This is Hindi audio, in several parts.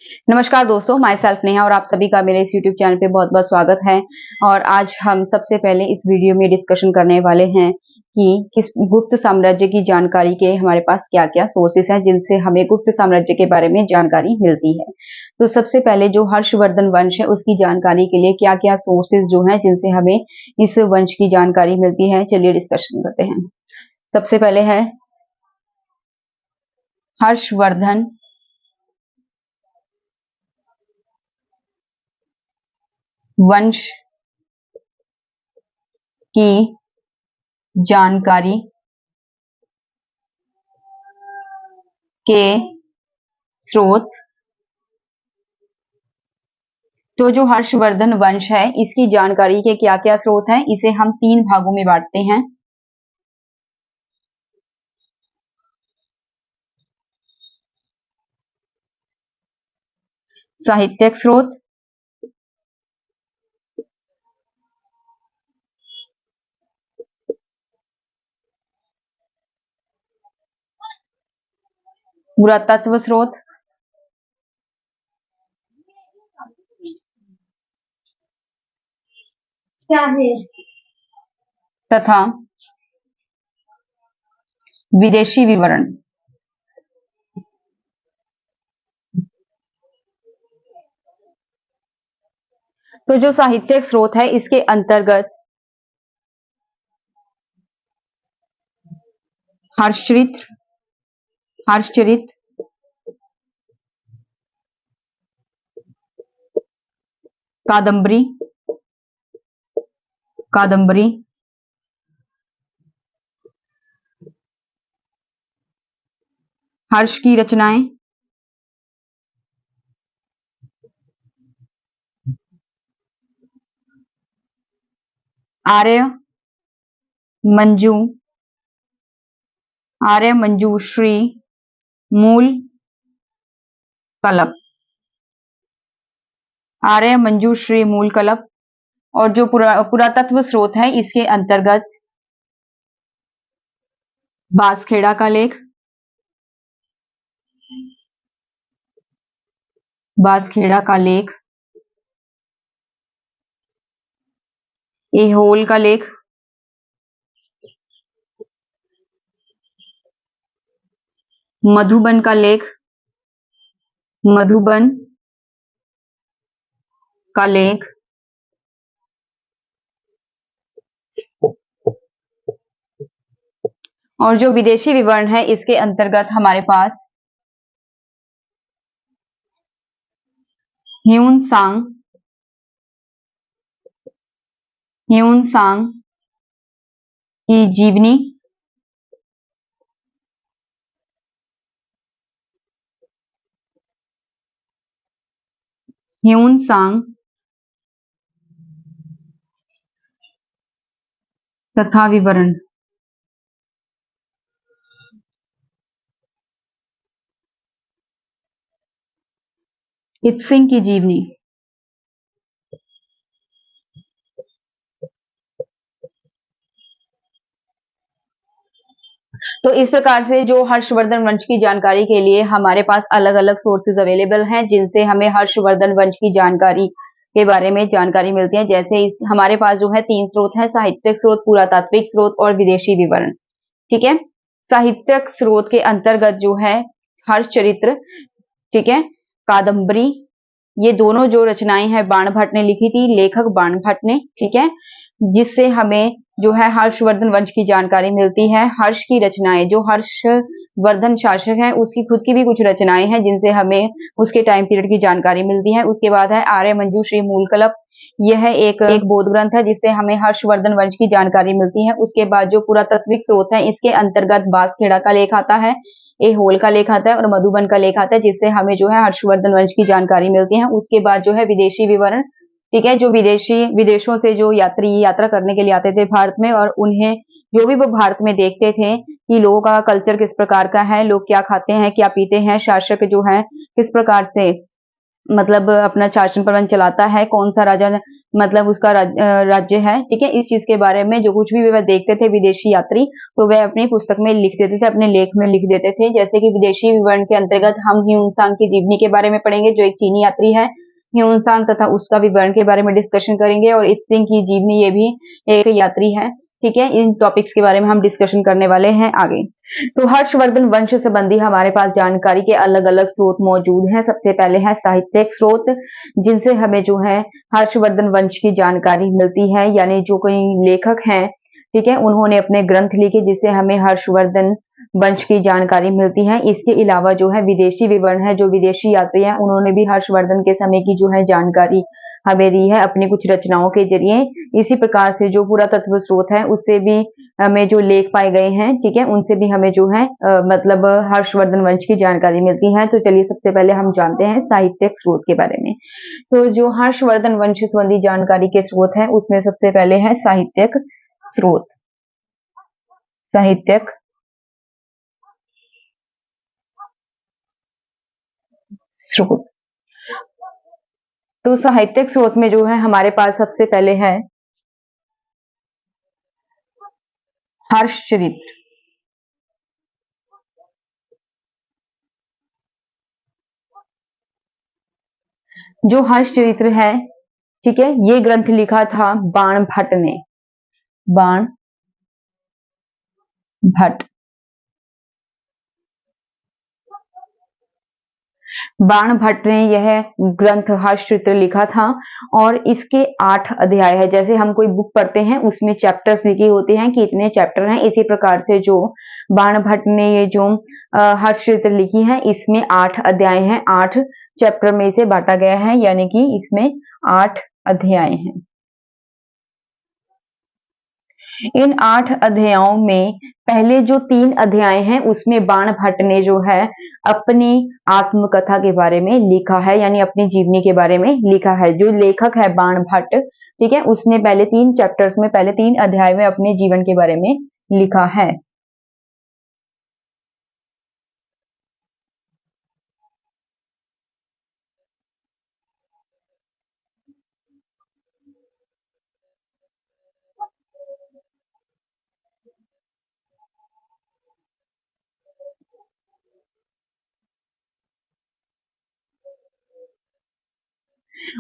नमस्कार दोस्तों, माई सेल्फ नेहा और आप सभी का मेरे इस यूट्यूब चैनल पे बहुत-बहुत स्वागत है। और आज हम सबसे पहले इस वीडियो में डिस्कशन करने वाले हैं कि किस गुप्त साम्राज्य की जानकारी के हमारे पास क्या-क्या सोर्सेस हैं, जिनसे हमें गुप्त साम्राज्य के बारे में जानकारी मिलती है। तो सबसे पहले जो हर्षवर्धन वंश है, उसकी जानकारी के लिए क्या-क्या सोर्सेस जो हैं, जिनसे हमें इस वंश की जानकारी मिलती है, चलिए डिस्कशन करते हैं। सबसे पहले है हर्षवर्धन वंश की जानकारी के स्रोत। तो जो हर्षवर्धन वंश है, इसकी जानकारी के क्या-क्या स्रोत हैं, इसे हम 3 भागों में बांटते हैं। साहित्यिक स्रोत, पुरातत्व स्रोत तथा विदेशी विवरण। तो जो साहित्यिक स्रोत है, इसके अंतर्गत हर्षचरित, कादम्बरी, हर्ष की रचनाएं, आर्य मंजूश्री, मूल कल्प। और जो पुरातत्व स्रोत है, इसके अंतर्गत बांसखेड़ा का लेख, ऐहोल का लेख, मधुबन का लेख, और जो विदेशी विवरण है, इसके अंतर्गत हमारे पास ह्यून सांग की जीवनी, ह्यून सांग तथा विवरण, इत्सिंग की जीवनी। तो इस प्रकार से जो हर्षवर्धन वंश की जानकारी के लिए हमारे पास अलग-अलग सोर्सेज अवेलेबल हैं, जिनसे हमें हर्षवर्धन वंश की जानकारी के बारे में जानकारी मिलती है। जैसे हमारे पास जो है 3 स्रोत हैं, साहित्यिक स्रोत, पुरातात्विक स्रोत और विदेशी विवरण। ठीक है। साहित्यिक स्रोत के अंतर्गत जो है हर्षचरित्र, ठीक है, कादम्बरी, ये दोनों जो रचनाएं हैं बाणभट्ट ने लिखी थी, लेखक बाणभट्ट ने, ठीक है, जिससे हमें जो है हर्षवर्धन वंश की जानकारी मिलती है। हर्ष की रचनाएं, जो हर्षवर्धन शासक है, उसकी खुद की भी कुछ रचनाएं हैं, जिनसे हमें उसके टाइम पीरियड की जानकारी मिलती है। उसके बाद है आर्य मंजूश्री मूलकल्प, यह एक बौद्ध ग्रंथ है, जिससे हमें हर्षवर्धन वंश की जानकारी मिलती है। उसके बाद जो पुरातात्विक स्रोत है, इसके अंतर्गत बांसखेड़ा का लेख आता है, ऐहोल का लेख आता है और मधुबन का लेख आता है, जिससे हमें जो है हर्षवर्धन वंश की जानकारी मिलती है। उसके बाद जो है विदेशी विवरण, ठीक है, जो विदेशों से जो यात्रा करने के लिए आते थे भारत में, और उन्हें जो भी वो भारत में देखते थे कि लोगों का कल्चर किस प्रकार का है, लोग क्या खाते हैं, क्या पीते हैं, शासक जो है किस प्रकार से मतलब अपना शासन प्रबंध चलाता है, कौन सा राजा मतलब उसका राज्य है, ठीक है। इस चीज के बारे में जो कुछ भी वह देखते थे विदेशी यात्री, तो वह अपनी पुस्तक में लिख देते थे, अपने लेख में लिख देते थे। जैसे कि विदेशी विवरण के अंतर्गत हम ह्यून सांग की जीवनी के बारे में पढ़ेंगे, जो एक चीनी यात्री है ह्यून सांग, तथा उसका विवरण के बारे में डिस्कशन करेंगे। और इत सिंह की जीवनी, ये भी एक यात्री है, ठीक है। इन टॉपिक्स के बारे में हम डिस्कशन करने वाले हैं आगे। तो हर्षवर्धन वंश संबंधी हमारे पास जानकारी के अलग अलग स्रोत मौजूद हैं। सबसे पहले है साहित्यिक स्रोत, जिनसे हमें जो है हर्षवर्धन वंश की जानकारी मिलती है, यानी जो कोई लेखक हैं, ठीक है, उन्होंने अपने ग्रंथ लिखे जिससे हमें हर्षवर्धन वंश की जानकारी मिलती है। इसके अलावा जो है विदेशी विवरण है, जो विदेशी यात्री हैं उन्होंने भी हर्षवर्धन के समय की जो है जानकारी हमें दी है अपनी कुछ रचनाओं के जरिए। इसी प्रकार से जो पुरातत्व स्रोत है उससे भी हमें जो लेख पाए गए हैं, ठीक है, उनसे भी हमें जो है मतलब हर्षवर्धन वंश की जानकारी मिलती है। तो चलिए सबसे पहले हम जानते हैं साहित्यिक स्रोत के बारे में। तो जो हर्षवर्धन वंश संबंधी जानकारी के स्रोत है उसमें सबसे पहले है साहित्यिक स्रोत। साहित्यिक स्रोत, तो साहित्यिक स्रोत में जो है हमारे पास सबसे पहले है हर्षचरित्र। जो हर्षचरित्र है, ठीक है, ये ग्रंथ लिखा था बाण भट्ट ने। बाण भट्ट, बाण भट्ट ने यह ग्रंथ हर्षचरित्र लिखा था। और इसके 8 अध्याय है। जैसे हम कोई बुक पढ़ते हैं उसमें चैप्टर्स लिखे होते हैं कि इतने चैप्टर हैं, इसी प्रकार से जो बाण भट्ट ने ये जो हर्षचरित्र लिखी है इसमें 8 अध्याय हैं। 8 चैप्टर में इसे बांटा गया है, यानी कि इसमें 8 अध्याय हैं। इन 8 अध्यायों में पहले जो 3 अध्याय हैं उसमें बाण भट्ट ने जो है अपनी आत्मकथा के बारे में लिखा है, यानी अपनी जीवनी के बारे में लिखा है। जो लेखक है बाण भट्ट, ठीक है, उसने पहले 3 चैप्टर्स में, पहले 3 अध्याय में अपने जीवन के बारे में लिखा है।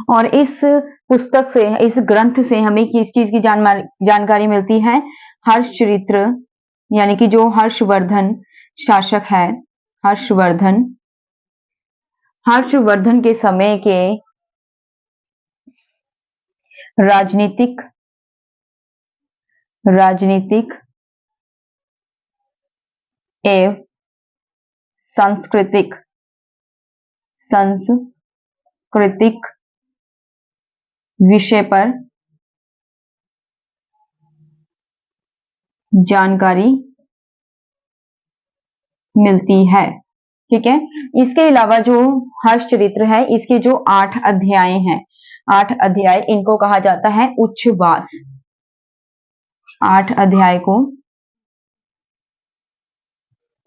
और इस पुस्तक से, इस ग्रंथ से हमें किस चीज की जानकारी मिलती है? हर्षचरित्र, यानी कि जो हर्षवर्धन शासक है, हर्षवर्धन, हर्षवर्धन के समय के राजनीतिक एवं सांस्कृतिक विषय पर जानकारी मिलती है, ठीक है। इसके अलावा जो हर्षचरित्र है इसके जो 8 अध्याय हैं, 8 अध्याय, इनको कहा जाता है उच्छ्वास। 8 अध्याय को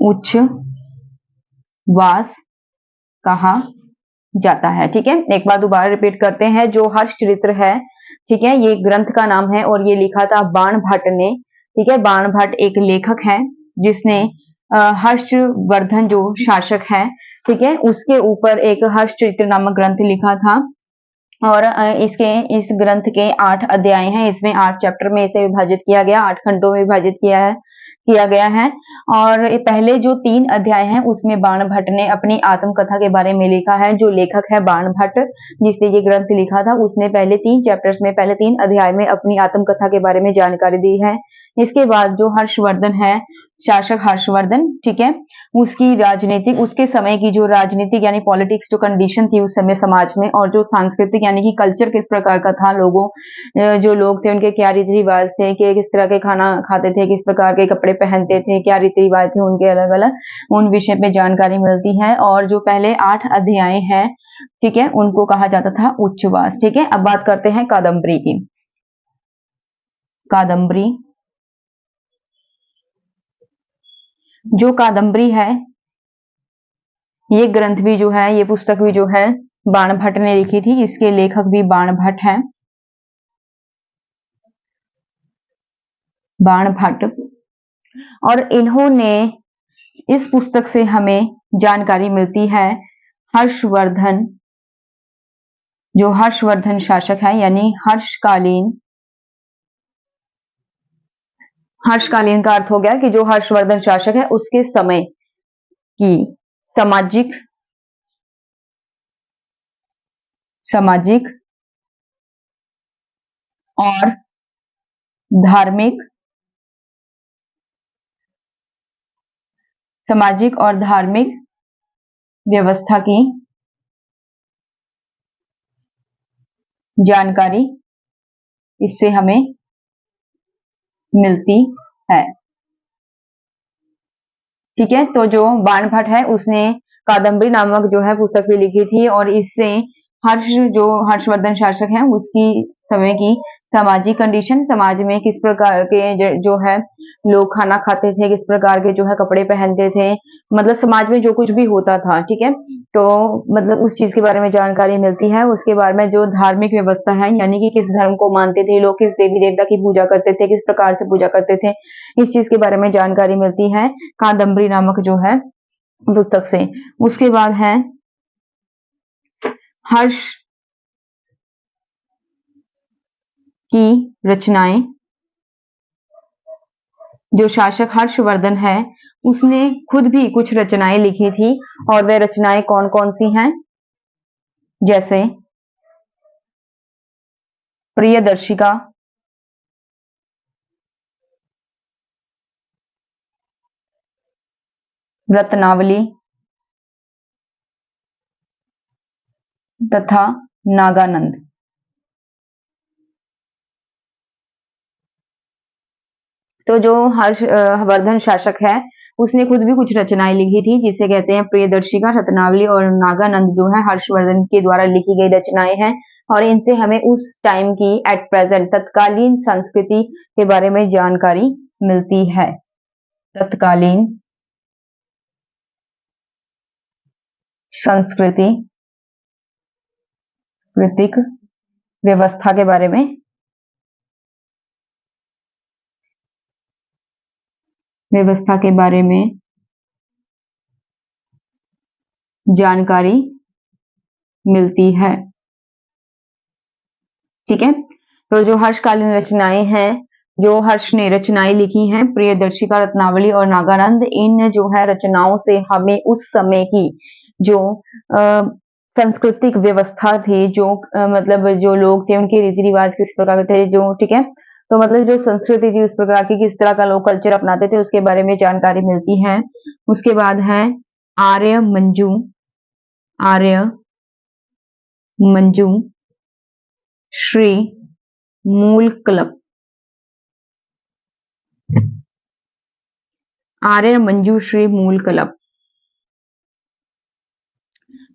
उच्छ्वास कहा जाता है, ठीक है। एक बार दोबारा रिपीट करते हैं। जो हर्षचरित्र है, ठीक है, ये ग्रंथ का नाम है और ये लिखा था बाण भट्ट ने, ठीक है। बाण भट्ट एक लेखक है जिसने हर्षवर्धन जो शासक है, ठीक है, उसके ऊपर एक हर्षचरित्र नामक ग्रंथ लिखा था। और इस ग्रंथ के 8 अध्याय हैं। इसमें 8 चैप्टर में इसे विभाजित किया गया, 8 खंडों में विभाजित किया गया है। और पहले जो 3 अध्याय हैं उसमें बाण भट्ट ने अपनी आत्मकथा के बारे में लिखा है। जो लेखक है बाण भट्ट, जिसने ये ग्रंथ लिखा था, उसने पहले 3 चैप्टर्स में, पहले 3 अध्याय में अपनी आत्मकथा के बारे में जानकारी दी है। इसके बाद जो हर्षवर्धन है, शासक हर्षवर्धन, ठीक है, उसकी राजनीतिक, उसके समय की जो राजनीतिक यानी पॉलिटिक्स जो कंडीशन थी उस समय समाज में, और जो सांस्कृतिक यानी कि कल्चर किस प्रकार का था, जो लोग थे उनके क्या रीति रिवाज थे, कि किस तरह के खाना खाते थे, किस प्रकार के कपड़े पहनते थे, क्या रीति रिवाज थे उनके अलग अलग, उन विषय पे जानकारी मिलती है। और जो पहले 8 अध्याय हैं, ठीक है, उनको कहा जाता था उच्छ्वास, ठीक है। अब बात करते हैं कादम्बरी की। कादम्बरी, जो कादम्बरी है, ये ग्रंथ भी जो है, ये पुस्तक भी जो है बाण भट्ट ने लिखी थी। इसके लेखक भी बाण भट्ट हैं। बाणभट्ट। और इन्होंने, इस पुस्तक से हमें जानकारी मिलती है हर्षवर्धन, जो हर्षवर्धन शासक है, यानी हर्षकालीन। हर्षकालीन का अर्थ हो गया कि जो हर्षवर्धन शासक है उसके समय की सामाजिक और धार्मिक व्यवस्था की जानकारी इससे हमें मिलती है। ठीक है, तो जो बाणभट्ट है उसने कादम्बरी नामक जो है पुस्तक भी लिखी थी, और इससे जो हर्षवर्धन शासक है उसकी समय की सामाजिक कंडीशन, समाज में किस प्रकार के जो है लोग खाना खाते थे, किस प्रकार के जो है कपड़े पहनते थे, मतलब समाज में जो कुछ भी होता था, ठीक है, तो मतलब उस चीज के बारे में जानकारी मिलती है। उसके बारे में जो धार्मिक व्यवस्था है, यानी कि किस धर्म को मानते थे लोग, किस देवी देवता की पूजा करते थे, किस प्रकार से पूजा करते थे, इस चीज के बारे में जानकारी मिलती है कादम्बरी नामक जो है पुस्तक से। उसके बाद है हर्ष की रचनाएं। जो शासक हर्षवर्धन है उसने खुद भी कुछ रचनाएं लिखी थी, और वह रचनाएं कौन कौन सी हैं, जैसे प्रियदर्शिका, रत्नावली तथा नागानंद। तो जो हर्षवर्धन शासक है उसने खुद भी कुछ रचनाएं लिखी थी, जिसे कहते हैं प्रियदर्शिका, रत्नावली और नागानंद, जो है हर्षवर्धन के द्वारा लिखी गई रचनाएं हैं, और इनसे हमें उस टाइम की एट प्रेजेंट तत्कालीन संस्कृति के बारे में जानकारी मिलती है। तत्कालीन सांस्कृतिक व्यवस्था के बारे में जानकारी मिलती है। ठीक है, तो जो हर्षकालीन रचनाएं हैं, जो हर्ष ने रचनाएं लिखी हैं, प्रियदर्शिका, रत्नावली और नागानंद, इन जो है रचनाओं से हमें उस समय की जो सांस्कृतिक व्यवस्था थी, जो मतलब जो लोग थे उनके रीति रिवाज किस प्रकार के थे, जो ठीक है, तो मतलब जो संस्कृति थी उस प्रकार की, किस तरह का लोग कल्चर अपनाते थे, उसके बारे में जानकारी मिलती है। उसके बाद है आर्य मंजू श्री मूल कल्प। आर्य मंजू श्री मूल कल्प।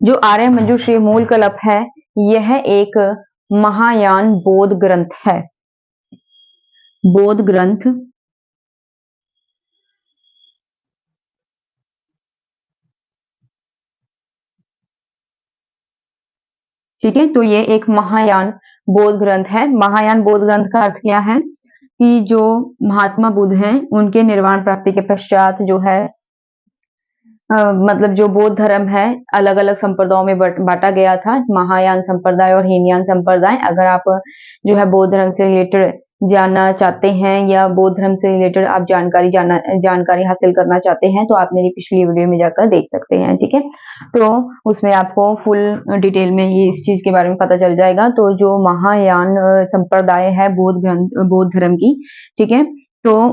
जो आर्य मंजू श्री मूल कल्प है, यह एक महायान बौद्ध ग्रंथ है। बौद्ध ग्रंथ ठीक है, तो ये एक महायान बौद्ध ग्रंथ है। महायान बौद्ध ग्रंथ का अर्थ क्या है कि जो महात्मा बुद्ध हैं उनके निर्वाण प्राप्ति के पश्चात जो है मतलब जो बौद्ध धर्म है अलग अलग संप्रदायों में बांटा गया था, महायान संप्रदाय और हीनयान संप्रदाय। अगर आप जो है बौद्ध धर्म से रिलेटेड जानना चाहते हैं या बौद्ध धर्म से रिलेटेड आप जानकारी हासिल करना चाहते हैं, तो आप मेरी पिछली वीडियो में जाकर देख सकते हैं। ठीक है, तो उसमें आपको फुल डिटेल में ये इस चीज के बारे में पता चल जाएगा। तो जो महायान संप्रदाय है बौद्ध धर्म की, ठीक है, तो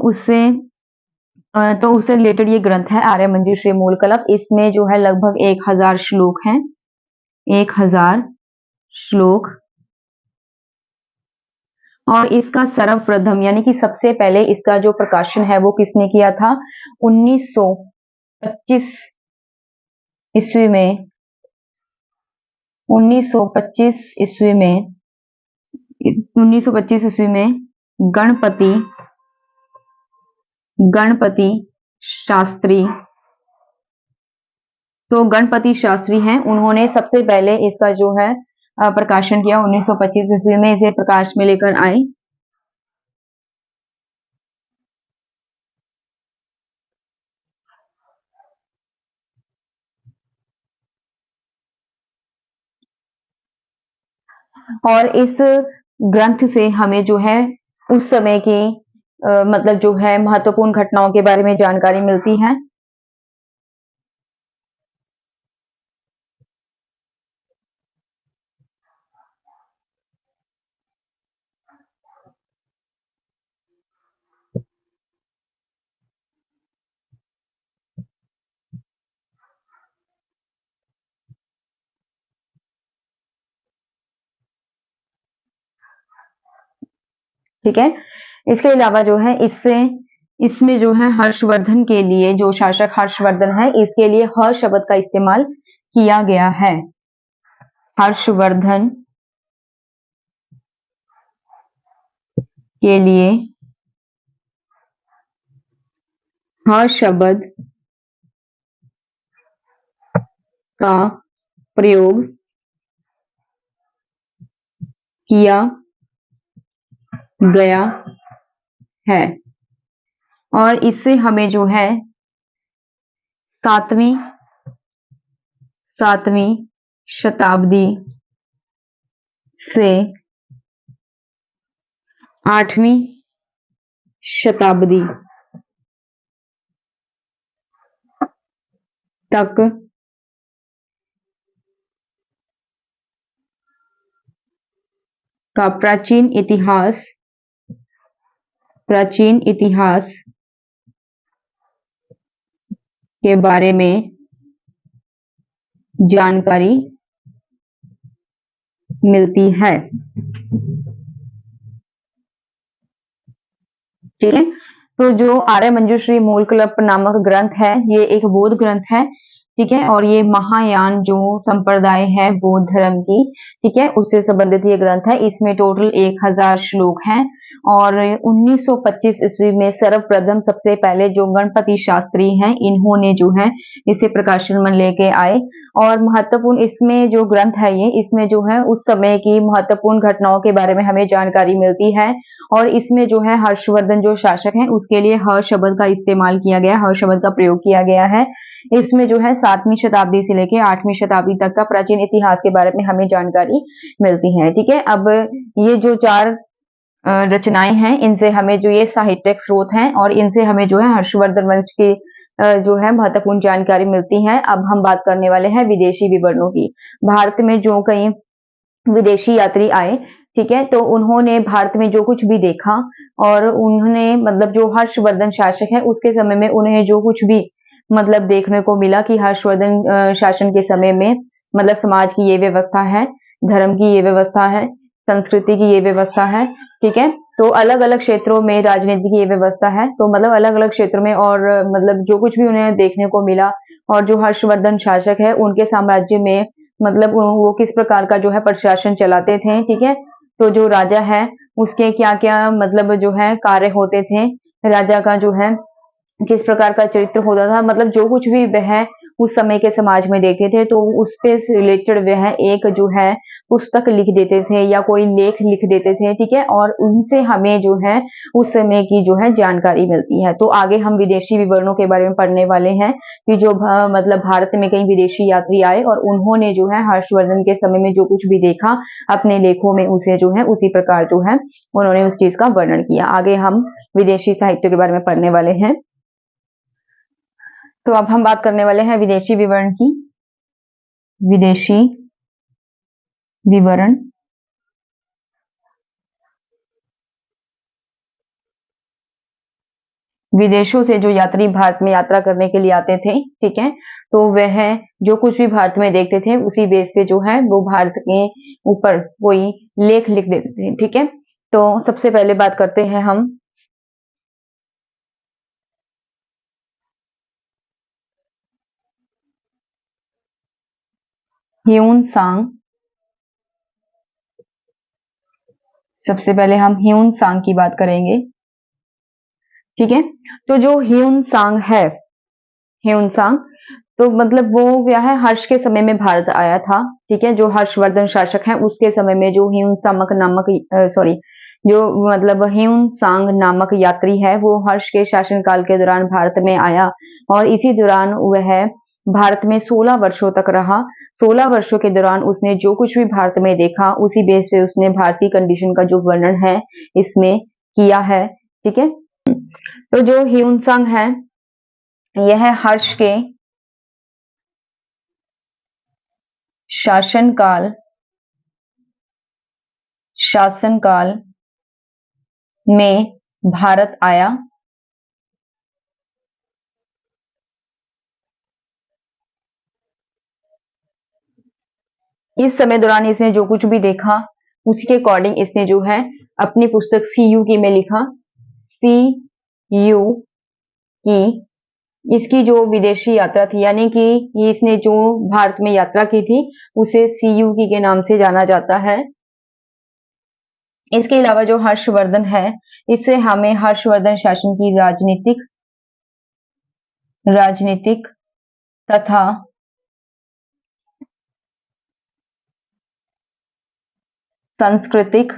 उससे रिलेटेड ये ग्रंथ है आर्य मंजू श्री मूल कल्प। इसमें जो है लगभग 1000 श्लोक हैं, 1000 श्लोक। और इसका सर्वप्रथम यानी कि सबसे पहले इसका जो प्रकाशन है वो किसने किया था, 1925 ईस्वी में। 1925 ईस्वी में गणपति शास्त्री, तो गणपति शास्त्री हैं, उन्होंने सबसे पहले इसका जो है प्रकाशन किया। 1925 ईस्वी में इसे प्रकाश में लेकर आए। और इस ग्रंथ से हमें जो है उस समय की मतलब जो है महत्वपूर्ण घटनाओं के बारे में जानकारी मिलती है। ठीक है, इसके अलावा जो है इसमें जो है हर्षवर्धन के लिए, जो शासक हर्षवर्धन है, इसके लिए हर शब्द का इस्तेमाल किया गया है। हर्षवर्धन के लिए हर शब्द का प्रयोग किया गया है और इससे हमें जो है सातवीं सातवीं शताब्दी से 8वीं शताब्दी तक का प्राचीन इतिहास के बारे में जानकारी मिलती है। ठीक है, तो जो आर्य मंजूश्री मूलकल्प नामक ग्रंथ है, ये एक बौद्ध ग्रंथ है। ठीक है, और ये महायान जो संप्रदाय है बौद्ध धर्म की, ठीक है, उससे संबंधित ये ग्रंथ है। इसमें टोटल 1000 श्लोक हैं और 1925 ईस्वी में सर्वप्रथम सबसे पहले जो गणपति शास्त्री हैं, इन्होंने जो है इसे प्रकाशन में लेके आए। और महत्वपूर्ण इसमें जो ग्रंथ है ये, इसमें जो है उस समय की महत्वपूर्ण घटनाओं के बारे में हमें जानकारी मिलती है। और इसमें जो है हर्षवर्धन जो शासक हैं, उसके लिए हर शब्द का इस्तेमाल किया गया, हर शब्द का प्रयोग किया गया है। इसमें जो है 7वीं शताब्दी से लेकर 8वीं शताब्दी तक का प्राचीन इतिहास के बारे में हमें जानकारी मिलती है। ठीक है, अब ये जो 4 रचनाएं हैं, इनसे हमें जो ये साहित्यिक स्रोत हैं और इनसे हमें जो है हर्षवर्धन वंश की जो है महत्वपूर्ण जानकारी मिलती है। अब हम बात करने वाले हैं विदेशी विवरणों की। भारत में जो कई विदेशी यात्री आए, ठीक है, तो उन्होंने भारत में जो कुछ भी देखा और उन्होंने मतलब जो हर्षवर्धन शासक है उसके समय में उन्हें जो कुछ भी मतलब देखने को मिला कि हर्षवर्धन शासन के समय में मतलब समाज की ये व्यवस्था है, धर्म की ये व्यवस्था है, संस्कृति की ये व्यवस्था है। ठीक है, तो अलग अलग क्षेत्रों में राजनीति की ये व्यवस्था है, तो मतलब अलग अलग क्षेत्रों में और मतलब जो कुछ भी उन्हें देखने को मिला और जो हर्षवर्धन शासक है उनके साम्राज्य में मतलब वो किस प्रकार का जो है प्रशासन चलाते थे। ठीक है, तो जो राजा है उसके क्या क्या मतलब जो है कार्य होते थे, राजा का जो है किस प्रकार का चरित्र होता था, मतलब जो कुछ भी वह उस समय के समाज में देखते थे तो उस पे रिलेटेड वह एक जो है पुस्तक लिख देते थे या कोई लेख लिख देते थे। ठीक है, और उनसे हमें जो है उस समय की जो है जानकारी मिलती है। तो आगे हम विदेशी विवरणों के बारे में पढ़ने वाले हैं कि जो मतलब भारत में कई विदेशी यात्री आए और उन्होंने जो है हर्षवर्धन के समय में जो कुछ भी देखा अपने लेखों में उसे जो है उसी प्रकार जो है उन्होंने उस चीज का वर्णन किया। आगे हम विदेशी साहित्य के बारे में पढ़ने वाले हैं। तो अब हम बात करने वाले हैं विदेशी विवरण की। विदेशी विवरण विदेशों से जो यात्री भारत में यात्रा करने के लिए आते थे, ठीक है, तो वह जो कुछ भी भारत में देखते थे उसी बेस पे जो है वो भारत के ऊपर कोई लेख लिख देते थे। ठीक है, तो सबसे पहले बात करते हैं हम ह्यून सांग। सबसे पहले हम ह्यून सांग की बात करेंगे। ठीक है, तो जो ह्यून सांग है, ह्यून सांग तो मतलब वो क्या है हर्ष के समय में भारत आया था। ठीक है, जो हर्षवर्धन शासक है उसके समय में जो ह्यून सांग नामक सॉरी जो मतलब ह्यून सांग नामक यात्री है वो हर्ष के शासन काल के दौरान भारत में आया और इसी दौरान वह भारत में 16 वर्षों तक रहा। 16 वर्षों के दौरान उसने जो कुछ भी भारत में देखा उसी बेस पे उसने भारतीय कंडीशन का जो वर्णन है इसमें किया है। ठीक है, तो जो ह्यून-सांग है यह हर्ष के शासनकाल में भारत आया। इस समय दौरान इसने जो कुछ भी देखा उसी के अकॉर्डिंग इसने जो है अपनी पुस्तक सीयू की में लिखा। सीयू की इसकी जो विदेशी यात्रा थी, यानी कि ये इसने जो भारत में यात्रा की थी उसे सीयू की के नाम से जाना जाता है। इसके अलावा जो हर्षवर्धन है इससे हमें हर्षवर्धन शासन की राजनीतिक तथा सांस्कृतिक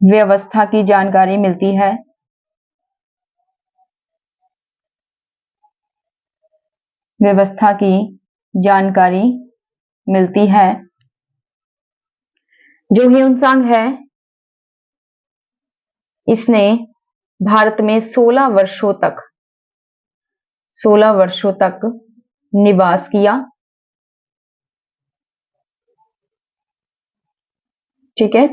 व्यवस्था की जानकारी मिलती है। व्यवस्था की जानकारी मिलती है। जो ह्यून-सांग है इसने भारत में 16 वर्षों तक निवास किया। ठीक है,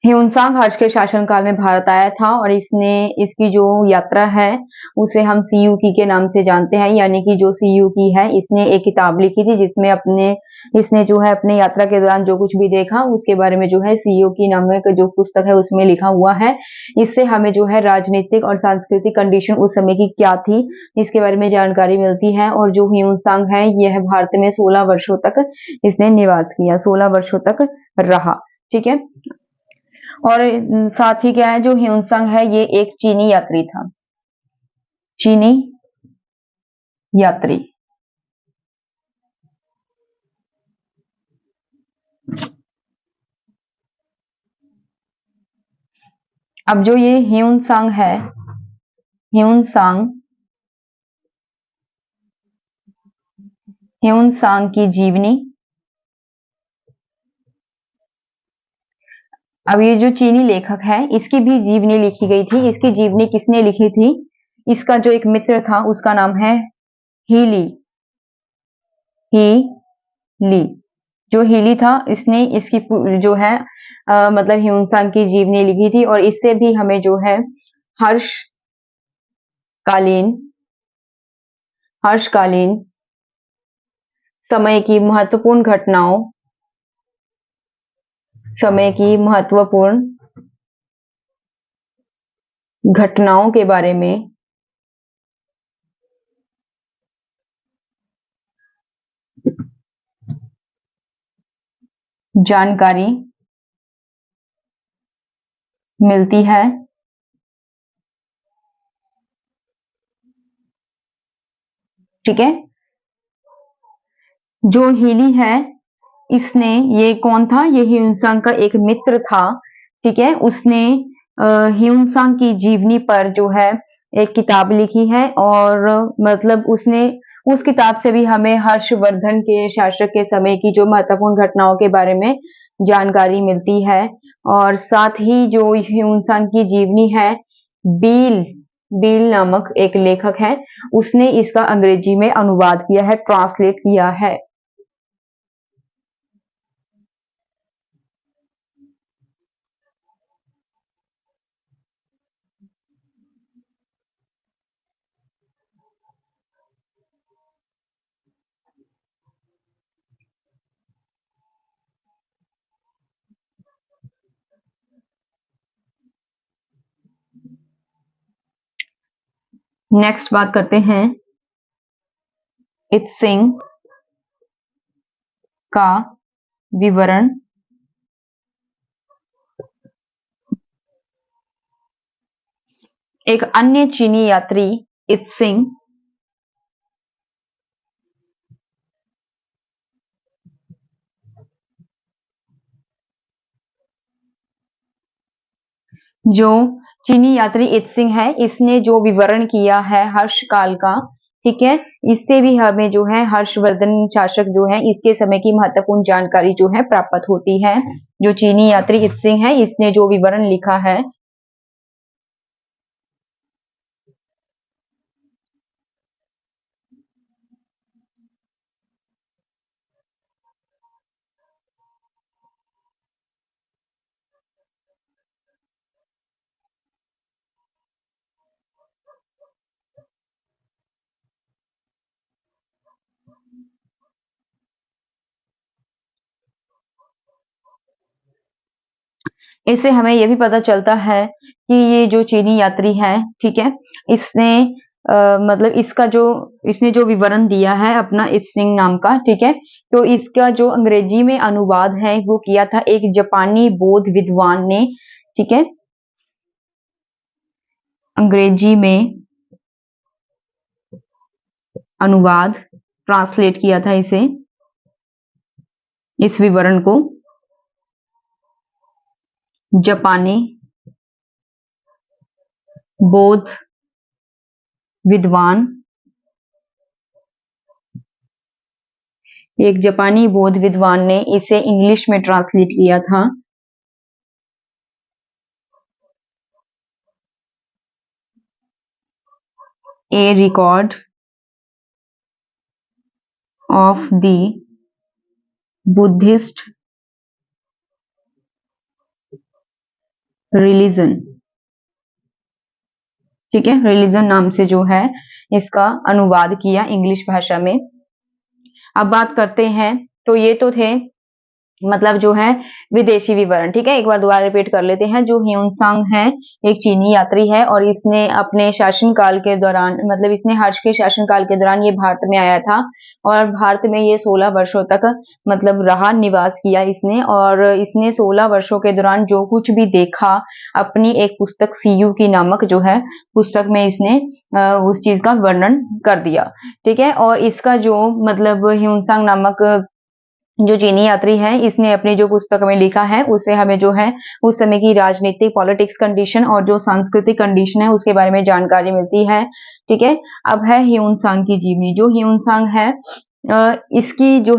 ह्यून-सांग हर्ष के शासनकाल में भारत आया था और इसने इसकी जो यात्रा है उसे हम सीयूकी के नाम से जानते हैं, यानी कि जो सीयूकी है इसने एक किताब लिखी थी जिसमें इसने जो है अपने यात्रा के दौरान जो कुछ भी देखा उसके बारे में जो है सीयूकी नामक जो पुस्तक है उसमें लिखा हुआ है। इससे हमें जो है राजनीतिक और सांस्कृतिक कंडीशन उस समय की क्या थी इसके बारे में जानकारी मिलती है। और जो ह्यून-सांग है यह भारत में 16 वर्षों तक इसने निवास किया, 16 वर्षों तक रहा। ठीक है, और साथ ही क्या है जो ह्यून-सांग है ये एक चीनी यात्री था। चीनी यात्री। अब जो ये ह्यून-सांग है, ह्यून-सांग की जीवनी। अब ये जो चीनी लेखक है इसकी भी जीवनी लिखी गई थी। इसकी जीवनी किसने लिखी थी? इसका जो एक मित्र था उसका नाम है हीली। ली जो हीली था इसने इसकी जो है मतलब ह्यून-सांग की जीवनी लिखी थी और इससे भी हमें जो है हर्षकालीन समय की महत्वपूर्ण घटनाओं के बारे में जानकारी मिलती है। ठीक है, जो हीली है इसने ये कौन था? ये ह्यून-सांग का एक मित्र था। ठीक है, उसने ह्यून-सांग की जीवनी पर जो है एक किताब लिखी है और मतलब उसने उस किताब से भी हमें हर्षवर्धन के शासक के समय की जो महत्वपूर्ण घटनाओं के बारे में जानकारी मिलती है। और साथ ही जो ह्यून-सांग की जीवनी है बील बील नामक एक लेखक है उसने इसका अंग्रेजी में अनुवाद किया है, ट्रांसलेट किया है। नेक्स्ट बात करते हैं इत्सिंग का विवरण। एक अन्य चीनी यात्री इत्सिंग जो चीनी यात्री इत्सिंग है, इसने जो विवरण किया है हर्ष काल का, ठीक है, इससे भी हमें जो है हर्षवर्धन शासक जो है इसके समय की महत्वपूर्ण जानकारी जो है प्राप्त होती है। जो चीनी यात्री इत्सिंग है, इसने जो विवरण लिखा है, इससे हमें यह भी पता चलता है कि ये जो चीनी यात्री है, ठीक है, इसने मतलब इसने जो विवरण दिया है अपना इत्सिंग नाम का, ठीक है, तो इसका जो अंग्रेजी में अनुवाद है वो किया था एक जापानी बौद्ध विद्वान ने, ठीक है, अंग्रेजी में अनुवाद ट्रांसलेट किया था इस विवरण को जापानी बौद्ध विद्वान, एक जापानी बौद्ध विद्वान ने इसे इंग्लिश में ट्रांसलेट किया था। A record of the Buddhist religion, ठीक है, रिलीजन नाम से जो है इसका अनुवाद किया इंग्लिश भाषा में। अब बात करते हैं, तो ये तो थे मतलब जो है विदेशी विवरण, ठीक है, एक बार दोबारा रिपीट कर लेते हैं। जो ह्यूनसांग है एक चीनी यात्री है और इसने अपने शासनकाल के दौरान मतलब इसने हर्ष के शासनकाल के दौरान ये भारत में आया था और भारत में ये 16 वर्षों तक मतलब रहा, निवास किया इसने, और इसने 16 वर्षों के दौरान जो कुछ भी देखा अपनी एक पुस्तक सीयू की नामक जो है पुस्तक में इसने उस चीज का वर्णन कर दिया, ठीक है। और इसका जो मतलब ह्यूनसांग नामक जो चीनी यात्री है इसने अपनी जो पुस्तक में लिखा है उससे हमें जो है उस समय की राजनीतिक पॉलिटिक्स कंडीशन और जो सांस्कृतिक कंडीशन है उसके बारे में जानकारी मिलती है, ठीक है। अब है ह्यूनसांग की जीवनी। जो ह्यूनसांग है इसकी जो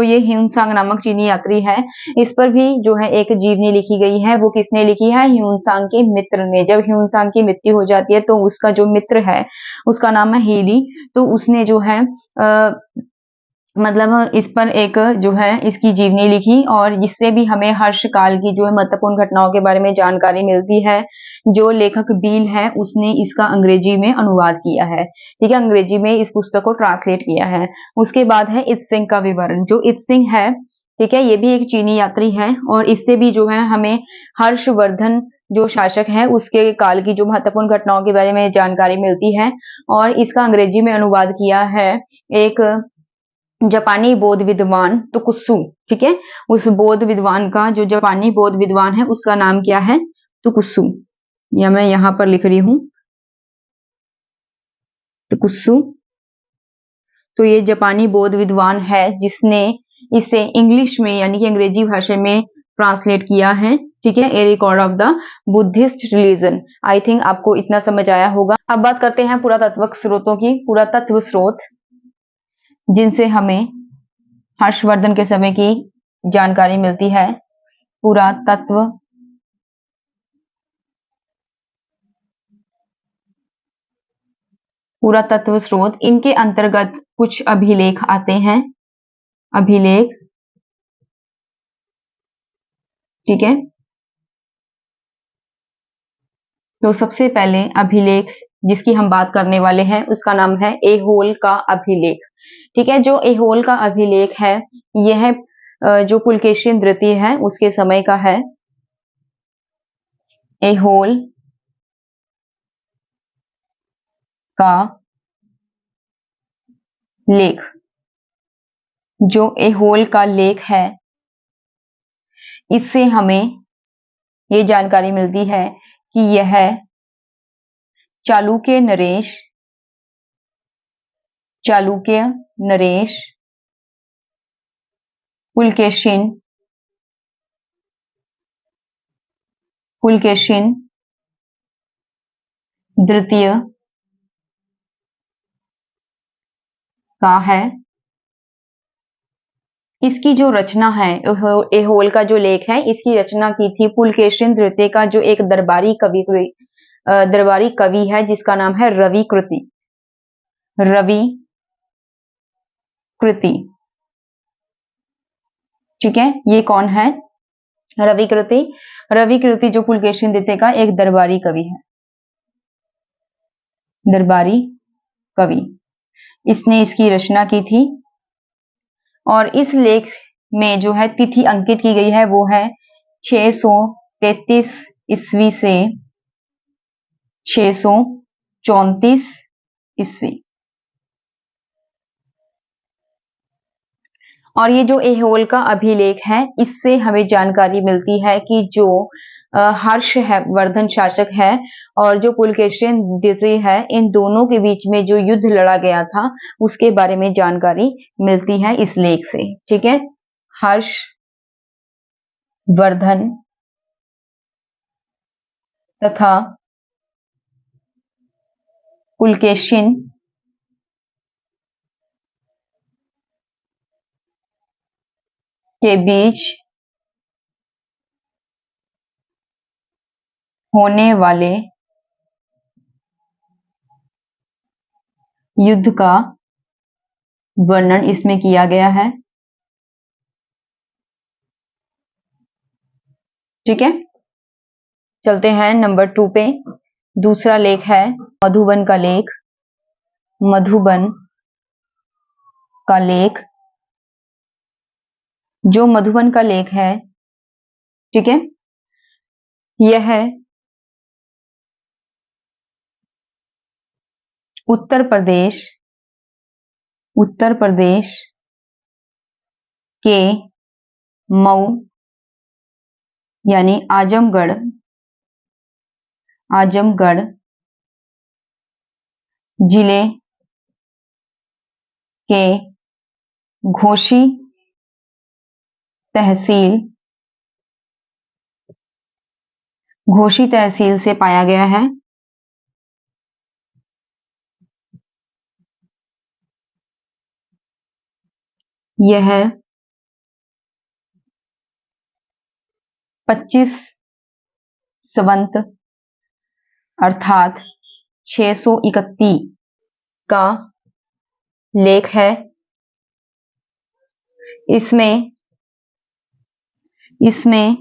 ये ह्यूनसांग नामक चीनी यात्री है इस पर भी जो है एक जीवनी लिखी गई है। वो किसने लिखी है? ह्यूनसांग के मित्र ने। जब ह्यूनसांग की मृत्यु हो जाती है तो उसका जो मित्र है उसका नाम है हेली, तो उसने जो है मतलब इस पर एक जो है इसकी जीवनी लिखी और जिससे भी हमें हर्ष काल की जो है महत्वपूर्ण घटनाओं के बारे में जानकारी मिलती है। जो लेखक बील है उसने इसका अंग्रेजी में अनुवाद किया है, ठीक है, अंग्रेजी में इस पुस्तक को ट्रांसलेट किया है। उसके बाद है इत्सिंग का विवरण। जो इत्सिंग है, ठीक है, ये भी एक चीनी यात्री है और इससे भी जो है हमें हर्षवर्धन जो शासक है उसके काल की जो महत्वपूर्ण घटनाओं के बारे में जानकारी मिलती है और इसका अंग्रेजी में अनुवाद किया है एक जापानी बौद्ध विद्वान तुकुत्सु, ठीक है, उस बौद्ध विद्वान का जो जापानी बौद्ध विद्वान है उसका नाम क्या है? तुकुत्सु, या मैं यहां पर लिख रही हूं तुकुत्सु। तो ये जापानी बौद्ध विद्वान है जिसने इसे इंग्लिश में यानी कि अंग्रेजी भाषा में ट्रांसलेट किया है, ठीक है, a record of the Buddhist religion. I think आपको इतना समझ आया होगा। अब बात करते हैं पुरातात्विक स्रोतों की। पुरातत्व स्रोत जिनसे हमें हर्षवर्धन के समय की जानकारी मिलती है। पुरातत्व पुरातत्व स्रोत, इनके अंतर्गत कुछ अभिलेख आते हैं। अभिलेख, ठीक है, तो सबसे पहले अभिलेख जिसकी हम बात करने वाले हैं उसका नाम है एहोल का अभिलेख, ठीक है। जो एहोल का अभिलेख है यह जो पुलकेशिन द्वितीय है उसके समय का है। एहोल का लेख, जो एहोल का लेख है इससे हमें ये जानकारी मिलती है कि यह चालुक्य नरेश पुलकेशिन द्वितीय का है। इसकी जो रचना है, एहोल का जो लेख है, इसकी रचना की थी पुलकेशिन द्वितीय का जो एक दरबारी कवि है जिसका नाम है रवि कृति। रवि कृति, ठीक है, ये कौन है? रवि कृति। रवि कृति जो पुलकेशिन द्वितीय का एक दरबारी कवि है, दरबारी कवि, इसने इसकी रचना की थी। और इस लेख में जो है तिथि अंकित की गई है वो है 633 ईस्वी से 634 ईस्वी। और ये जो एहोल का अभिलेख है, इससे हमें जानकारी मिलती है कि जो हर्षवर्धन शासक है और जो पुलकेशिन द्वितीय है, इन दोनों के बीच में जो युद्ध लड़ा गया था उसके बारे में जानकारी मिलती है इस लेख से, ठीक है। हर्षवर्धन तथा पुलकेशिन के बीच होने वाले युद्ध का वर्णन इसमें किया गया है, ठीक है। चलते हैं नंबर 2 पे। दूसरा लेख है मधुबन का लेख। मधुबन का लेख, जो मधुबन का लेख है, ठीक है, यह उत्तर प्रदेश के मऊ यानी आजमगढ़ जिले के घोसी तहसील से पाया गया है। यह 25 संवत अर्थात 631 का लेख है। इसमें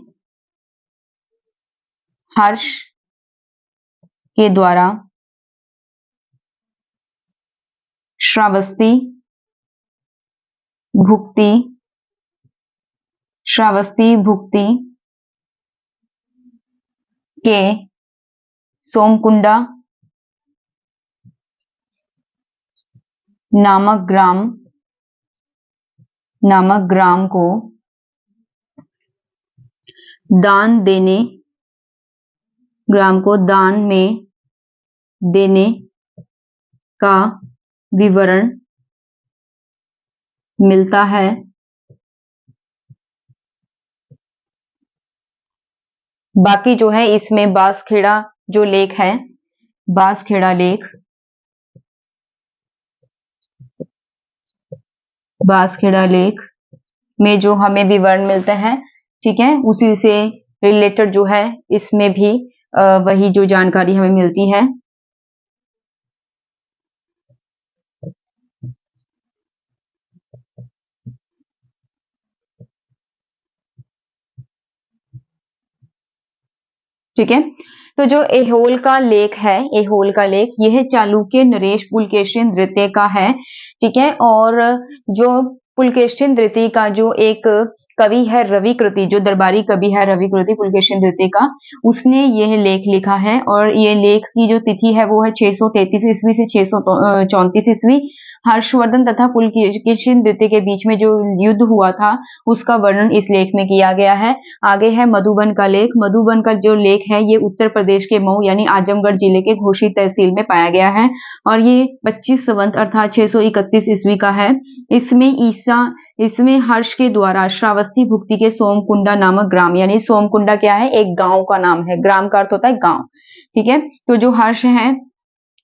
हर्ष के द्वारा श्रावस्ती भुक्ति के सोमकुंडा नामक ग्राम को दान में देने का विवरण मिलता है। बाकी जो है इसमें बांसखेड़ा जो लेख है, बांसखेड़ा लेख में जो हमें विवरण मिलते हैं, ठीक है, उसी से रिलेटेड जो है इसमें भी वही जो जानकारी हमें मिलती है। ठीक है, तो जो एहोल का लेख है, यह चालुक्य नरेश पुलकेशिन द्वितीय का है, ठीक है। और जो पुलकेशिन द्वितीय का जो एक कवि है रवि कृति, जो दरबारी कवि है रवि कृति पुलकेशिन द्वितीय का, उसने यह लेख लिखा है। और ये लेख की जो तिथि है वो है 633 ईस्वी से 634 ईस्वी। हर्षवर्धन तथा पुलकेशिन द्वितीय के बीच में जो युद्ध हुआ था उसका वर्णन इस लेख में किया गया है। आगे है मधुबन का लेख। मधुबन का जो लेख है ये उत्तर प्रदेश के मऊ यानी आजमगढ़ जिले के घोसी तहसील में पाया गया है और ये 25 संवत अर्थात 631 ईस्वी का है। इसमें हर्ष के द्वारा श्रावस्ती भुक्ति के सोमकुंडा नामक ग्राम, यानी सोमकुंडा क्या है? एक गांव का नाम है। ग्राम का अर्थ होता है गांव, ठीक है। तो जो हर्ष है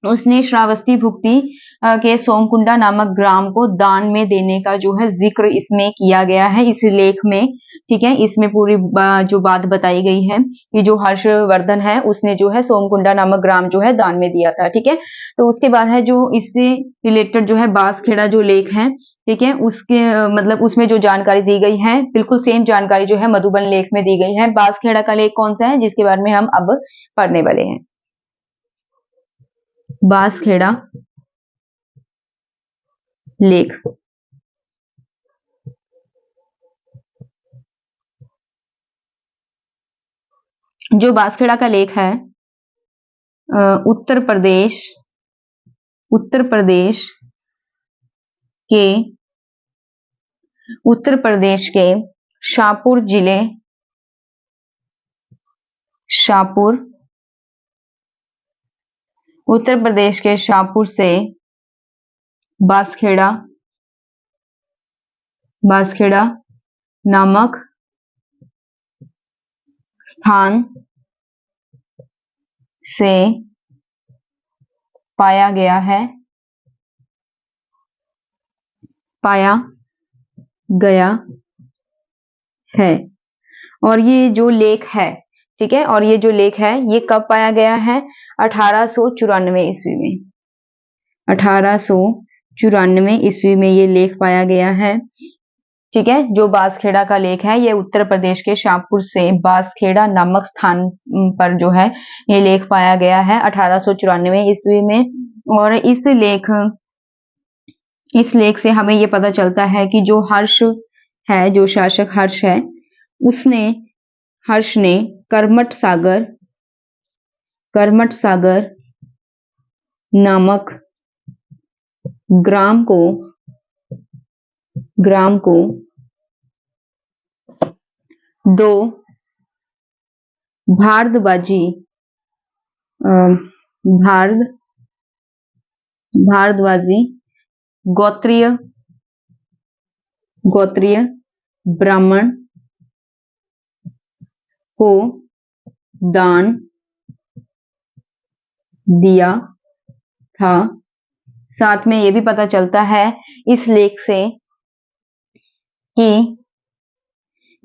उसने श्रावस्ती भुक्ति के सोमकुंडा नामक ग्राम को दान में देने का जो है जिक्र इसमें किया गया है इस लेख में। ठीक है, इसमें पूरी जो बात बताई गई है कि जो हर्षवर्धन है उसने जो है सोमकुंडा नामक ग्राम जो है दान में दिया था। ठीक है, तो उसके बाद है जो इससे रिलेटेड जो है बांसखेड़ा जो लेख है, ठीक है, उसके मतलब उसमें जो जानकारी दी गई है बिल्कुल सेम जानकारी जो है मधुबन लेख में दी गई है। बांसखेड़ा का लेख कौन सा है जिसके बारे में हम अब पढ़ने वाले हैं? बांसखेड़ा लेख। जो बांसखेड़ा का लेख है उत्तर प्रदेश के उत्तर प्रदेश के शाहपुर जिले उत्तर प्रदेश के शाहपुर से बांसखेड़ा नामक स्थान से पाया गया है। और ये जो लेख है, ठीक है, और ये जो लेख है ये कब पाया गया है? 1894 ईस्वी में। 1894 ईस्वी में ये लेख पाया गया है। ठीक है, जो बांसखेड़ा का लेख है ये उत्तर प्रदेश के शाहपुर से बांसखेड़ा नामक स्थान पर जो है ये लेख पाया गया है 1894 ईस्वी में। और इस लेख से हमें ये पता चलता है कि जो हर्ष है, जो शासक हर्ष है, हर्ष ने करमट सागर नामक ग्राम को 2 भारद्वाजी गोत्रीय ब्राह्मण को दान दिया था। साथ में ये भी पता चलता है इस लेख से कि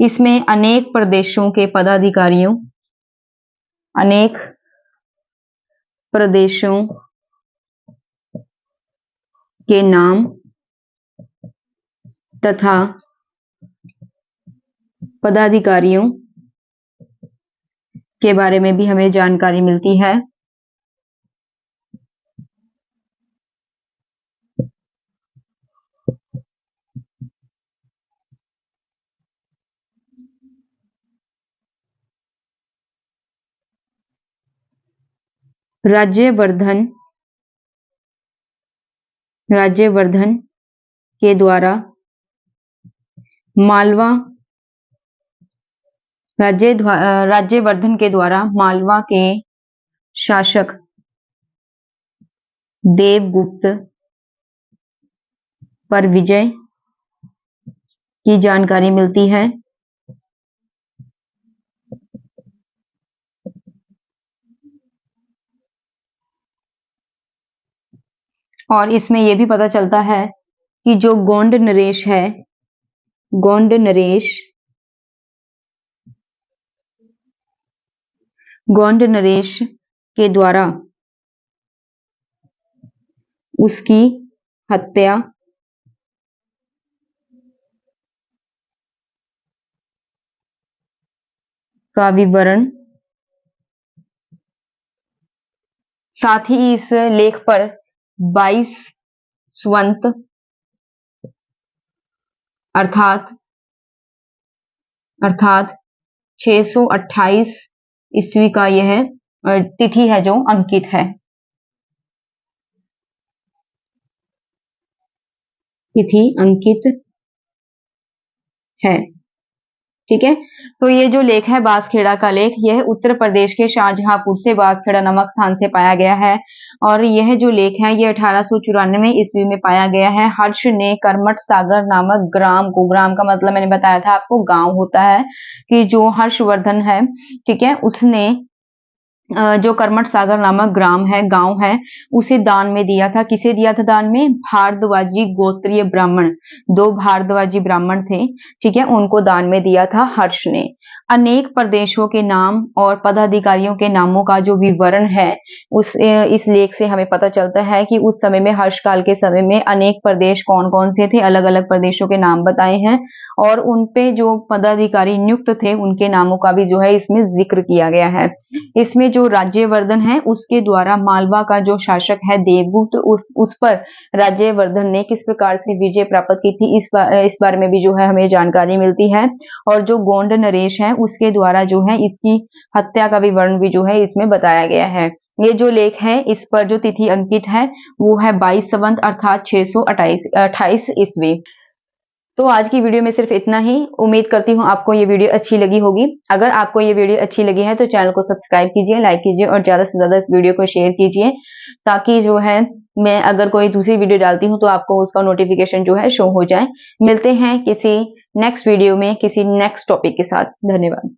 इसमें अनेक प्रदेशों के नाम तथा पदाधिकारियों के बारे में भी हमें जानकारी मिलती है। राज्यवर्धन के द्वारा मालवा के शासक देवगुप्त पर विजय की जानकारी मिलती है। और इसमें यह भी पता चलता है कि जो गोंड नरेश के द्वारा उसकी हत्या का विवरण, साथ ही इस लेख पर 22 स्वंत अर्थात 628 ईस्वी का यह तिथि है जो अंकित है। ठीक है, तो ये जो लेख है बांसखेड़ा का लेख, यह उत्तर प्रदेश के शाहजहांपुर से बांसखेड़ा नामक स्थान से पाया गया है। और यह जो लेख है ये 1894 ईस्वी में पाया गया है। हर्ष ने करमट सागर नामक ग्राम का मतलब मैंने बताया था आपको गांव होता है, कि जो हर्षवर्धन है, ठीक है, उसने जो कर्मठ सागर नामक ग्राम है, गांव है, उसे दान में दिया था। किसे दिया था दान में? भारद्वाजी गोत्रीय ब्राह्मण, 2 भारद्वाजी ब्राह्मण थे, ठीक है, उनको दान में दिया था हर्ष ने। अनेक प्रदेशों के नाम और पदाधिकारियों के नामों का जो विवरण है, इस लेख से हमें पता चलता है कि उस समय में, हर्षकाल के समय में, अनेक प्रदेश कौन-कौन से थे, अलग-अलग प्रदेशों के नाम बताए हैं और उन पे जो पदाधिकारी नियुक्त थे, उनके नामों का भी जो है इसमें जिक्र किया गया है। इसमें जो राज्यवर्धन है, उसके द्वारा मालवा का जो शासक है देवगुप्त, उस पर राज्यवर्धन ने किस प्रकार से विजय प्राप्त की थी, इस बारे में भी जो है हमें जानकारी मिलती है। और जो गोंड नरेश है, उसके द्वारा जो है इसकी हत्या का विवरण भी जो है इसमें बताया गया है। ये जो लेख है, इस पर जो तिथि अंकित है वो है 22 संवत अर्थात 628 ईस्वी। तो आज की वीडियो में सिर्फ इतना ही। उम्मीद करती हूँ आपको ये वीडियो अच्छी लगी होगी। अगर आपको ये वीडियो अच्छी लगी है तो चैनल को सब्सक्राइब कीजिए, लाइक कीजिए और ज़्यादा से ज़्यादा इस वीडियो को शेयर कीजिए, ताकि जो है मैं अगर कोई दूसरी वीडियो डालती हूँ तो आपको उसका नोटिफिकेशन जो है शो हो जाए। मिलते हैं किसी नेक्स्ट वीडियो में किसी नेक्स्ट टॉपिक के साथ। धन्यवाद।